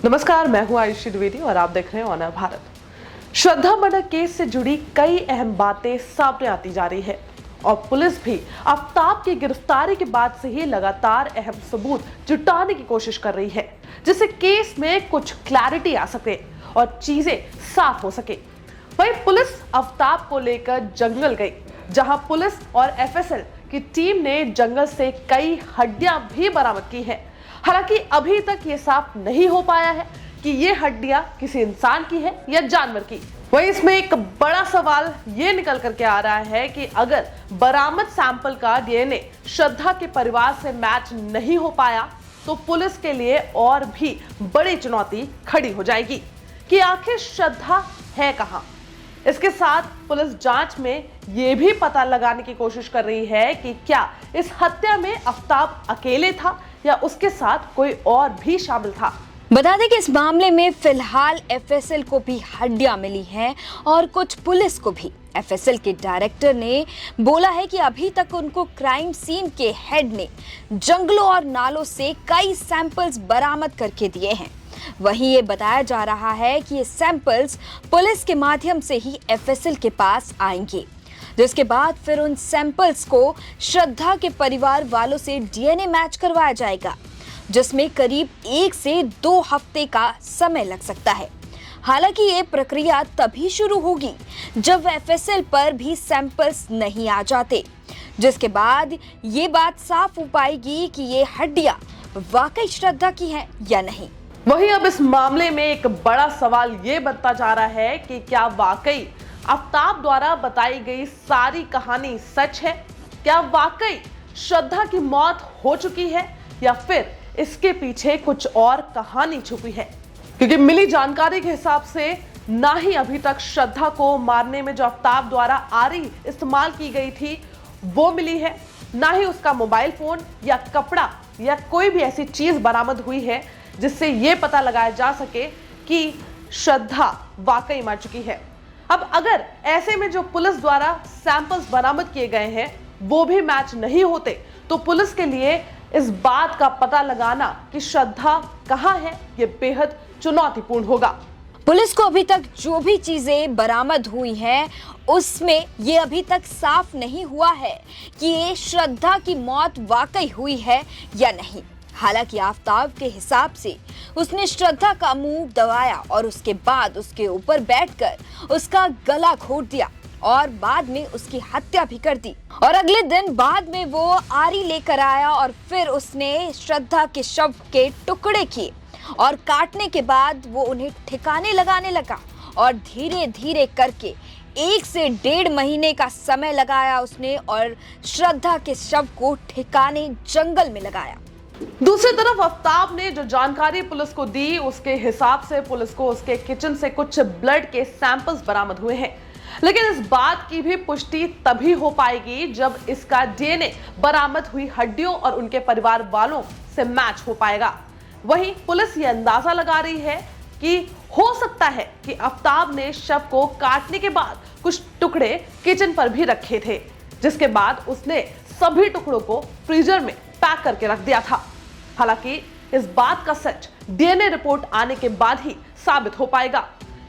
नमस्कार, मैं हूं आयुषी द्विवेदी और आप देख रहे हैं ऑनर भारत। श्रद्धा मर्डर केस से जुड़ी कई अहम बातें सामने आती जा रही है और पुलिस भी आफताब की गिरफ्तारी के बाद से ही लगातार अहम सबूत जुटाने की कोशिश कर रही है, जिससे केस में कुछ क्लैरिटी आ सके और चीजें साफ हो सके। वहीं पुलिस आफताब को लेकर जंगल गई, जहां पुलिस और एफएसएल की टीम ने जंगल से कई हड्डियां भी बरामद की हैं। हालांकि अभी तक ये साफ नहीं हो पाया है कि ये हड्डियां किसी इंसान की है या जानवर की। वहीं इसमें एक बड़ा सवाल ये निकल करके आ रहा है कि अगर बरामद सैंपल का डीएनए श्रद्धा के परिवार से मैच नहीं हो पाया तो पुलिस के लिए और भी बड़ी चुनौती खड़ी हो जाएगी कि आखिर श्रद्धा है कहां। इसके साथ पुलिस जांच में यह भी पता लगाने की कोशिश कर रही है कि क्या इस हत्या में आफताब अकेले था या उसके साथ कोई और भी शामिल था। बता दें कि इस मामले में फिलहाल एफएसएल को भी हड्डियां मिली हैं और कुछ पुलिस को भी। एफएसएल के डायरेक्टर ने बोला है कि अभी तक उनको क्राइम सीन के हेड ने जंगलों और नालों से कई सैंपल्स बरामद करके दिए हैं। वहीं ये बताया जा रहा है कि ये सैंपल्स पुलिस के माध्यम से ही एफएसएल के पास आएंगे, जिसके बाद फिर उन सैंपल्स को श्रद्धा के परिवार वालों से डीएनए मैच करवाया जाएगा, जिसमें करीब 1 से 2 हफ्ते का समय लग सकता है। हालांकि ये प्रक्रिया तभी शुरू होगी जब एफएसएल पर भी सैंपल्स नहीं आ जाते, जिसके बाद ये बात साफ हो पाएगी कि ये हड्डियां वाकई श्रद्धा की हैं या नहीं। वहीं अब इस मामले में एक बड़ा सवाल ये बनता जा रहा है कि क्या वाकई आफताब द्वारा बताई गई सारी कहानी सच है? क्या वाकई श्रद्धा की मौत हो चुकी है या फिर इसके पीछे कुछ और कहानी छुपी है? क्योंकि मिली जानकारी के हिसाब से ना ही अभी तक श्रद्धा को मारने में जो आफताब द्वारा आरी इस्तेमाल की गई थी वो मिली है, ना ही उसका मोबाइल फोन या कपड़ा या कोई भी ऐसी चीज बरामद हुई है जिससे ये पता लगाया जा सके कि श्रद्धा वाकई मर चुकी है। अब अगर ऐसे में जो पुलिस द्वारा सैंपल्स बरामद किए गए हैं वो भी मैच नहीं होते तो पुलिस के लिए इस बात का पता लगाना कि श्रद्धा कहां है ये बेहद चुनौतीपूर्ण होगा। पुलिस को अभी तक जो भी चीजें बरामद हुई हैं उसमें ये अभी तक साफ नहीं हुआ है कि ये श्रद्धा की मौत वाकई हुई है या नहीं। हालांकि आफताब के हिसाब से उसने श्रद्धा का मुंह दबाया और उसके बाद उसके ऊपर बैठकर उसका गला घोट दिया और बाद में उसकी हत्या भी कर दी। और अगले दिन बाद में वो आरी लेकर आया और फिर उसने श्रद्धा के शव के टुकड़े किए और काटने के बाद वो उन्हें ठिकाने लगाने लगा और धीरे धीरे करके 1 से 1.5 महीने का समय लगाया उसने और श्रद्धा के शव को ठिकाने जंगल में लगाया। दूसरी तरफ आफताब ने जो जानकारी पुलिस को दी उसके हिसाब से पुलिस को उसके किचन से कुछ ब्लड के सैंपल्स बरामद हुए हैं, लेकिन इस बात की भी पुष्टि तभी हो पाएगी जब इसका डीएनए बरामद हुई हड्डियों और उनके परिवार वालों से मैच हो पाएगा। वहीं पुलिस ये अंदाजा लगा रही है कि हो सकता है कि आफताब ने शव को काटने के बाद कुछ टुकड़े किचन पर भी रखे थे, जिसके बाद उसने सभी टुकड़ों को फ्रीजर में पैक करके रख दिया था। हालांकि इस बात का सच डीएनए रिपोर्ट आने के बाद ही साबित हो पाएगा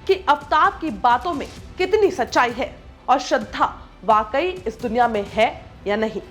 कि आफताब की बातों में कितनी सच्चाई है और श्रद्धा वाकई इस दुनिया में है या नहीं।